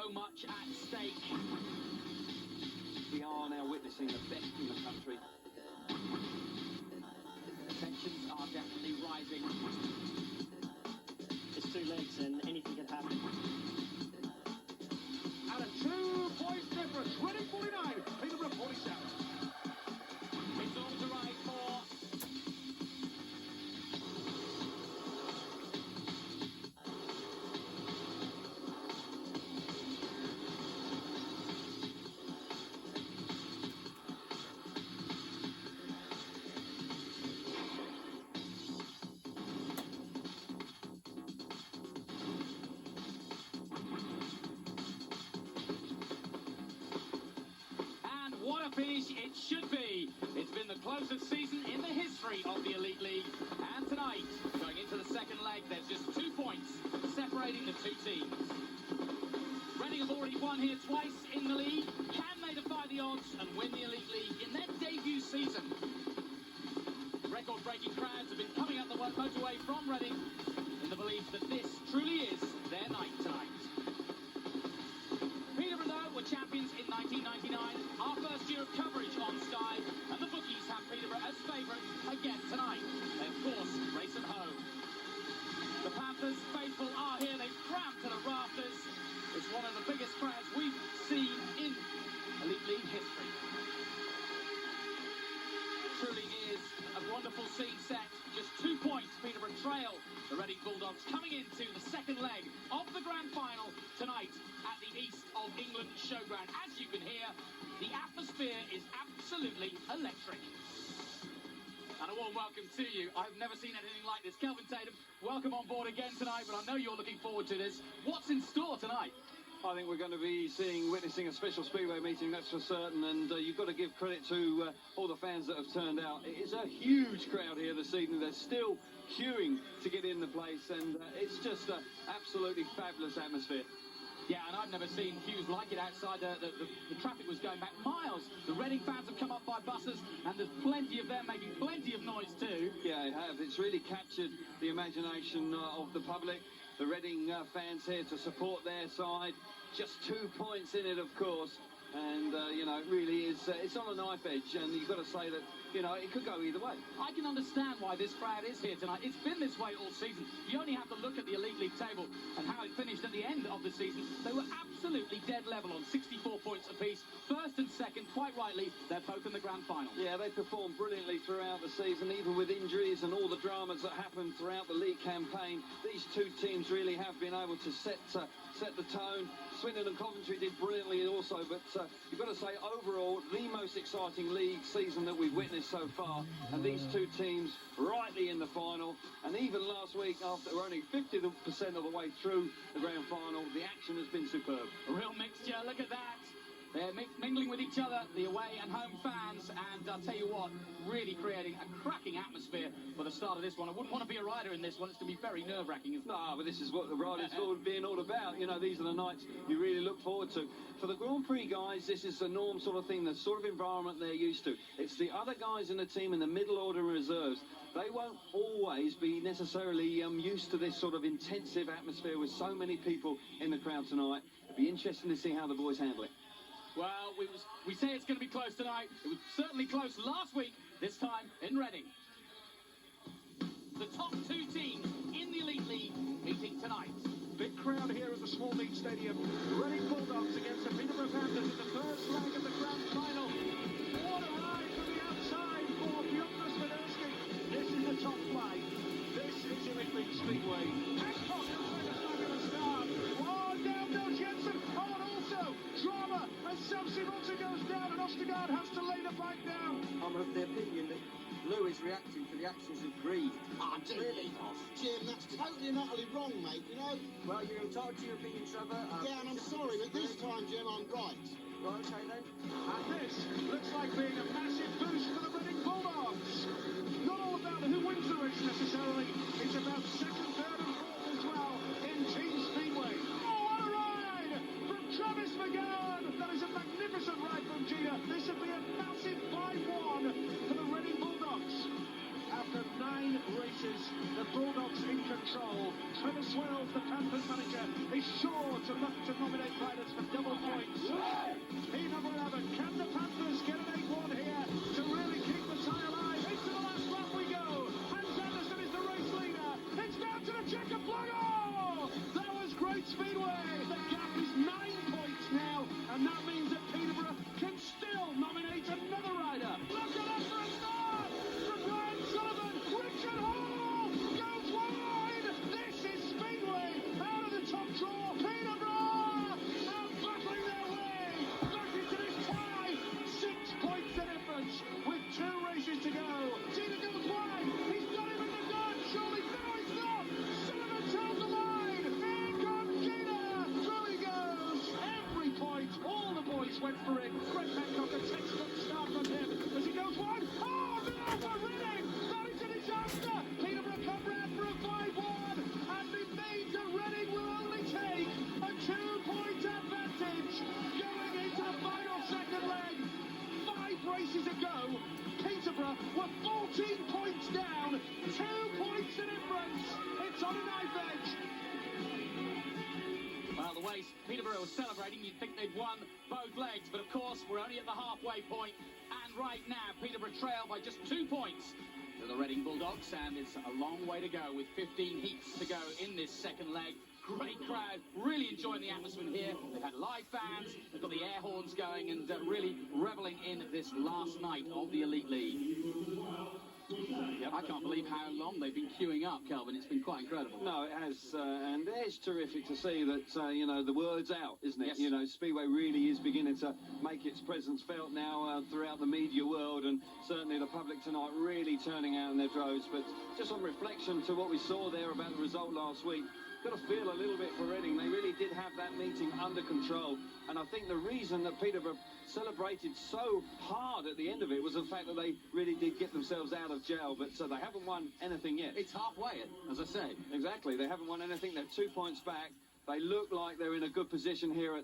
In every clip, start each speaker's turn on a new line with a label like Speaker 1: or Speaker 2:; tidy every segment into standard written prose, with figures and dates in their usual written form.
Speaker 1: so much at stake.
Speaker 2: We are now witnessing the best in the country.
Speaker 1: The tensions are definitely rising.
Speaker 3: It's two legs and anything can happen.
Speaker 4: And a 2 points difference. Reading 49, Peterborough 47.
Speaker 1: It's all to ride for. What a finish it should be. It's been the closest season in the history of the Elite League. And tonight, going into the second leg, there's just 2 points separating the two teams. Reading have already won here twice in the league. Can they defy the odds and win the Elite League in their debut season? Record-breaking crowds have been coming up the motorway from Reading in the belief that this truly is their night tonight. Peterborough, though, were champions in 1999, our first year of coverage on Sky, and the bookies have Peterborough as favourite again tonight. They, of course, race at home. The Panthers faithful are here. They've cramped to the rafters. It's one of the biggest crowds we've seen in Elite League history. It truly is a wonderful scene set. Just 2 points, Peterborough trail the Reading Bulldogs coming into the second leg of the grand final tonight at the East of England Showground. As you can hear, the atmosphere is absolutely electric. And a warm welcome to you. I've never seen anything like this. Kelvin Tatum, welcome on board again tonight, but I know you're looking forward to this. What's in store tonight?
Speaker 2: I think we're going to be witnessing a special Speedway meeting, that's for certain, and you've got to give credit to all the fans that have turned out. It is a huge crowd here this evening. They're still queuing to get in the place, and it's just an absolutely fabulous atmosphere.
Speaker 1: Yeah, and I've never seen queues like it outside. The traffic was going back miles. The Reading fans have come up by buses, and there's plenty of them making plenty of noise too.
Speaker 2: Yeah, it have. It's really captured the imagination of the public. The Reading fans here to support their side. Just 2 points in it, of course. And, you know, it really is, it's on a knife edge, and you've got to say that, you know, it could go either way.
Speaker 1: I can understand why this crowd is here tonight. It's been this way all season. You only have to look at the Elite League table and how it finished at the end of the season. They were absolutely dead level on 64 points apiece. First and second, quite rightly, they're both in the grand final.
Speaker 2: Yeah, they performed brilliantly throughout the season, even with injuries and all the dramas that happened throughout the league campaign. These two teams really have been able to set the tone. Swindon and Coventry did brilliantly also, but you've got to say, overall, the most exciting league season that we've witnessed so far, and these two teams rightly in the final. And even last week, after we're only 50% of the way through the grand final, the action has been superb.
Speaker 1: A real mixture, look at that. They're mingling with each other, the away and home fans, and I'll tell you what, really creating a cracking atmosphere for the start of this one. I wouldn't want to be a rider in this one. It's going to be very nerve-wracking, isn't it?
Speaker 2: No, but this is what the riders thought being all about. You know, these are the nights you really look forward to. For the Grand Prix guys, this is the norm sort of thing, the sort of environment they're used to. It's the other guys in the team in the middle order reserves. They won't always be necessarily used to this sort of intensive atmosphere with so many people in the crowd tonight. It'll be interesting to see how the boys handle it.
Speaker 1: Well, we say it's going to be close tonight. It was certainly close last week, this time in Reading. The top two teams in the Elite League meeting tonight.
Speaker 4: Big crowd here at the Small League Stadium. Reading Bulldogs against the Peterborough Panthers in the first leg of the grand final. What a ride from the outside for Bjorn Swiderski. This is the top flight. This is Elite League Speedway. Hancock inside the fabulous start. Oh, down goes Jensen. Oh, and also drama as Sam Simonsen goes down and Ostergaard has to lay the bike down.
Speaker 5: I'm of the opinion that Lou is reacting to the actions of greed.
Speaker 6: Really? Jim, that's totally and utterly wrong, mate, you know?
Speaker 5: Well, you're entitled to your opinion, Trevor.
Speaker 6: Yeah, and I'm sorry, but this time, Jim, I'm right.
Speaker 5: Right, okay then.
Speaker 4: And this looks like being a massive boost for the Reading Bulldogs. Not all about who wins the race necessarily. It's about second, third and fourth as well in Team Speedway. Oh, what a ride from Travis McGann. That is a magnificent ride from Gina. This would be a massive 5-1 for the Reading Bulldogs. After 9 races, the Bulldogs in control. control. Trevor Swells, the Panthers manager, is sure to look to nominate riders for double points. Heat number 11. Can the Panthers get an 8-1 here to really keep the tie alive? Into the last lap we go. Hans Anderson is the race leader. It's down to the checker flag. Oh! That was great Speedway. The gap is 9 points now, and that means that Peterborough can still nominate another rider. Look at that for a start from Ryan Sullivan. Richard Hall goes wide. This is Speedway out of the top draw. Peterborough are battling their way back into this tie. 6 points the difference with 2 races to go. Gina goes wide. He's got him in the dirt. Surely, no, he's not. Sullivan tells the line. Here comes Gina. Through he goes. Every point. All the boys went for it. Greg Hancock, a textbook start from him as he goes wide. Oh, no, for Reading. That is a disaster. Peterborough come round for a 5-1. And the lead to Reading will only take a 2-point advantage going into the final second leg. 5 races ago, Peterborough were 14 points down. 2 points the difference. It's on a knife edge.
Speaker 1: Well, the way Peterborough was celebrating, you'd think they'd won both legs, but of course we're only at the halfway point, and right now Peterborough trail by just 2 points to the Reading Bulldogs, and it's a long way to go with 15 heats to go in this second leg. Great crowd, really enjoying the atmosphere here. They've had live fans, they've got the air horns going, and really revelling in this last night of the Elite League. Yep. I can't believe how long they've been queuing up, Kelvin. It's been quite incredible.
Speaker 2: No, it has, and it's terrific to see that, you know, the word's out, isn't it?
Speaker 1: Yes.
Speaker 2: You know, Speedway really is beginning to make its presence felt now throughout the media world, and certainly the public tonight really turning out in their droves. But just on reflection to what we saw there about the result last week, got to feel a little bit for Reading. They really did have that meeting under control, and I think the reason that Peterborough celebrated so hard at the end of it was the fact that they really did get themselves out of jail, but they haven't won anything yet.
Speaker 1: It's halfway, as I say.
Speaker 2: Exactly, they haven't won anything. They're 2 points back. They look like they're in a good position here at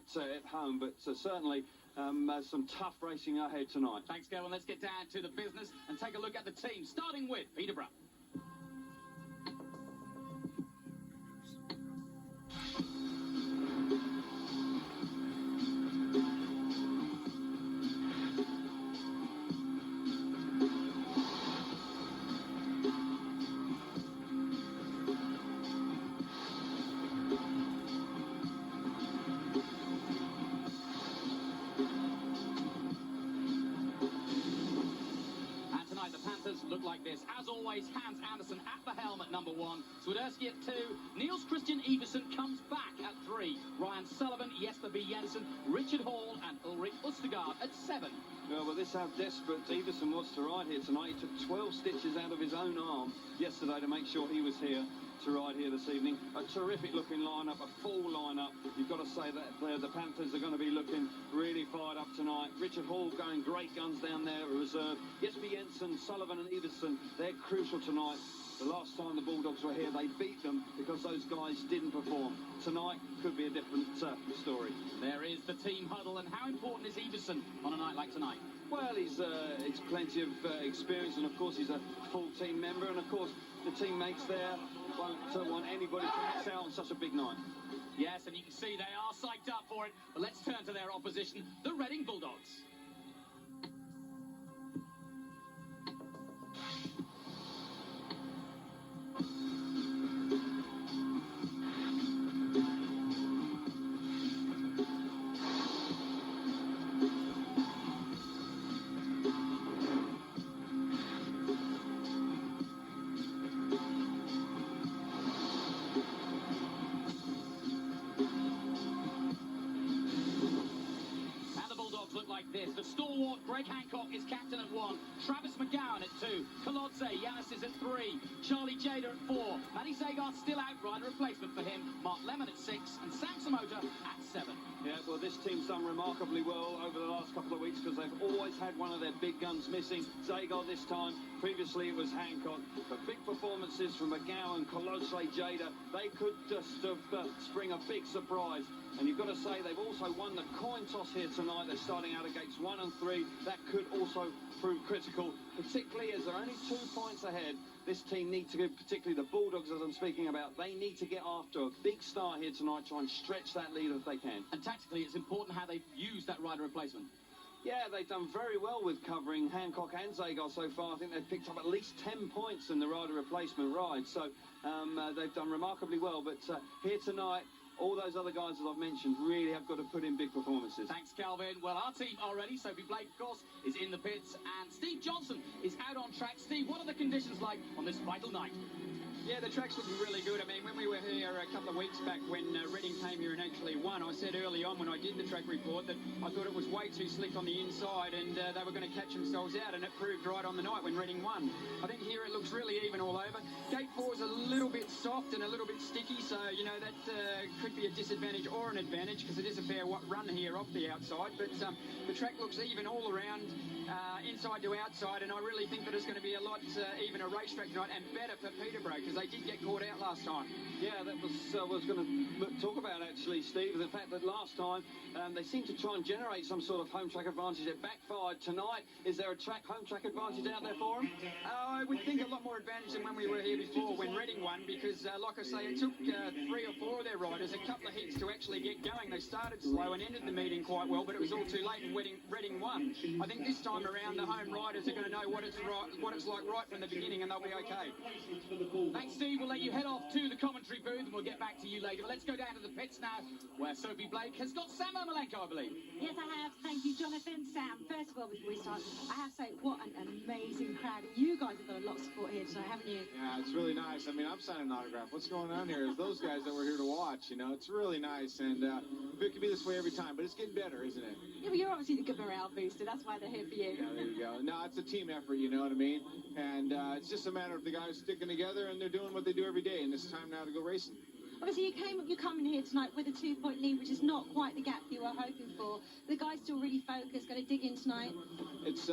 Speaker 2: home, but certainly some tough racing ahead tonight.
Speaker 1: Thanks, Kelvin. Let's get down to the business and take a look at the team, starting with Peterborough. Look like this. As always, Hans Anderson at the helm at number 1. Swiderski at 2. Niels Christian Everson comes back at 3. Ryan Sullivan, Jesper B. Jensen, Richard Hall and Ulrich Østergaard at 7.
Speaker 2: Well, this is how desperate Everson was to ride here tonight. He took 12 stitches out of his own arm yesterday to make sure he was here to ride here this evening. A terrific looking lineup, a full lineup. You've got to say that the Panthers are going to be looking really fired up tonight. Richard Hall going great guns down there at reserve. Jesper Jensen, Sullivan and Everson, they're crucial tonight. The last time the Bulldogs were here, they beat them because those guys didn't perform. Tonight could be a different story.
Speaker 1: There is the team huddle, and how important is Everson on a night like tonight?
Speaker 2: Well, he's plenty of experience, and of course he's a full team member, and of course the teammates there won't want anybody to miss out on such a big night.
Speaker 1: Yes, and you can see they are psyched up for it. But let's turn to their opposition, the Reading Bulldogs. The stalwart Greg Hancock is captain at 1, Travis McGowan at 2, Kolodze Yanis is at 3, Charlie Jada at 4, Matty Zagard still out, rider replacement for him, Mark Lemon at 6, and Sam Samota at 7.
Speaker 2: Yeah, well, this team's done remarkably well over the last couple of weeks because they've always had one of their big guns missing. Zagard this time, previously it was Hancock. But big performances from McGowan, Kolodze, Jada, they could just spring a big surprise. And you've got to say they've also won the coin toss here tonight. They're starting out at gates 1 and 3. That could also prove critical, particularly as they're only 2 points ahead this team need to, particularly the Bulldogs, as I'm speaking about, they need to get after a big star here tonight, try and stretch that lead if they can.
Speaker 1: And tactically, it's important how they've used that rider replacement.
Speaker 2: Yeah, they've done very well with covering Hancock and Zagar so far. I think they've picked up at least 10 points in the rider replacement ride. So they've done remarkably well. But here tonight, all those other guys that I've mentioned really have got to put in big performances.
Speaker 1: Thanks, Calvin. Well, our team are ready. Sophie Blake, of course, is in the pits. And Steve Johnson is out on track. Steve, what are the conditions like on this vital night?
Speaker 7: Yeah, the track's looking really good. I mean, when we were here a couple of weeks back when Reading came here and actually won, I said early on when I did the track report that I thought it was way too slick on the inside and they were going to catch themselves out, and it proved right on the night when Reading won. I think here it looks really even all over. Gate 4 is a little bit soft and a little bit sticky, so, you know, that could be a disadvantage or an advantage because it is a fair run here off the outside. But the track looks even all around, inside to outside, and I really think that it's going to be a lot evener racetrack tonight and better for Peterborough because they did get caught out last time.
Speaker 2: Yeah, that was what I was going to talk about actually, Steve, the fact that last time they seemed to try and generate some sort of home track advantage. It backfired tonight. Is there a home track advantage out there for them?
Speaker 7: I would think a lot more advantage than when we were here before when Reading won because, like I say, it took 3 or 4 of their riders a couple of hits to actually get going. They started slow and ended the meeting quite well, but it was all too late and Reading won. I think this time around the home riders are going to know what it's like right from the beginning, and they'll be okay.
Speaker 1: Thanks, Steve. We'll let you head off to the commentary booth and we'll get back to you later. But let's go down to the pits now where Sophie Blake has got Sam Ermolenko, I believe.
Speaker 8: Yes, I have. Thank you, Jonathan. Sam, first of all, before we start, I have to say, what an amazing crowd. You guys have got a lot of support here tonight, haven't you?
Speaker 6: Yeah, it's really nice. I mean, I'm signing an autograph. What's going on here is those guys that were here to watch, you know, it's really nice. And it could be this way every time, but it's getting better, isn't it?
Speaker 8: Yeah, but you're obviously the good morale booster. That's why they're here for you.
Speaker 6: Yeah, there you go. No, it's a team effort, you know what I mean? And it's just a matter of the guys sticking together and they're doing what they do every day. And it's time now to go racing.
Speaker 8: Obviously, you're coming here tonight with a 2-point lead, which is not quite the gap you were hoping for. The guys still really focused, going to dig in tonight.
Speaker 6: It's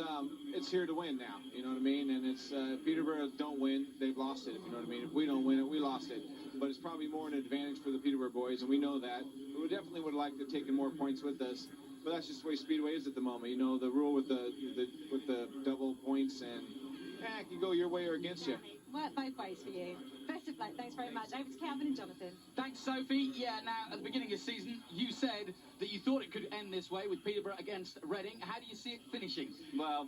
Speaker 6: here to win now, you know what I mean? And it's Peterborough don't win, they've lost it, you know what I mean? If we don't win it, we lost it. But it's probably more an advantage for the Peterborough boys, and we know that. We definitely would like to take more points with us, but that's just the way Speedway is at the moment. You know, the rule with the double points, and it can go your way or against you.
Speaker 8: Work both ways for you. Best of luck. Thanks very much. Over to Calvin and Jonathan.
Speaker 1: Thanks, Sophie. Yeah, now, at the beginning of the season, you said that you thought it could end this way with Peterborough against Reading. How do you see it finishing?
Speaker 2: Well,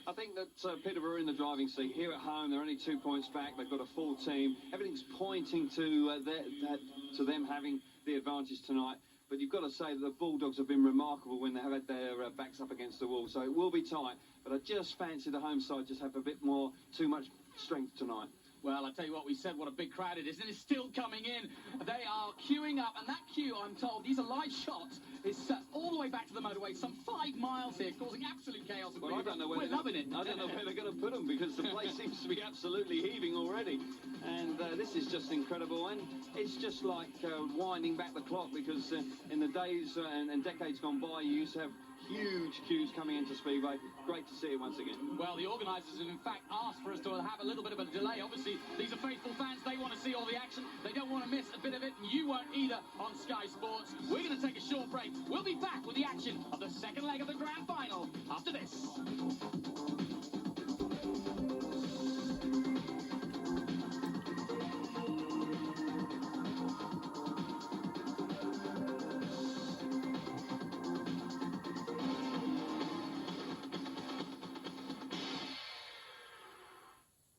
Speaker 2: I think that Peterborough are in the driving seat. Here at home, they're only 2 points back. They've got a full team. Everything's pointing to them having the advantage tonight. But you've got to say that the Bulldogs have been remarkable when they have had their backs up against the wall. So it will be tight. But I just fancy the home side just have a bit more, too much strength tonight.
Speaker 1: Well, I tell you what, we said what a big crowd it is, and it's still coming in. They are queuing up, and that queue, I'm told, these are live shots, is all the way back to the motorway, some 5 miles here, causing absolute chaos.
Speaker 2: Well, I don't know where
Speaker 1: we're loving it.
Speaker 2: I don't know where they're going to put them because the place seems to be absolutely heaving already. And this is just incredible. And it's just like winding back the clock because in the days and decades gone by, you used to have huge queues coming into Speedway. Great to see it once again.
Speaker 1: Well, the organisers have in fact asked for us to have a little bit of a delay. Obviously, these are faithful fans. They want to see all the action. They don't want to miss a bit of it, and you won't either on Sky Sports. We're going to take a short break. We'll be back with the action of the second leg of the grand final after this.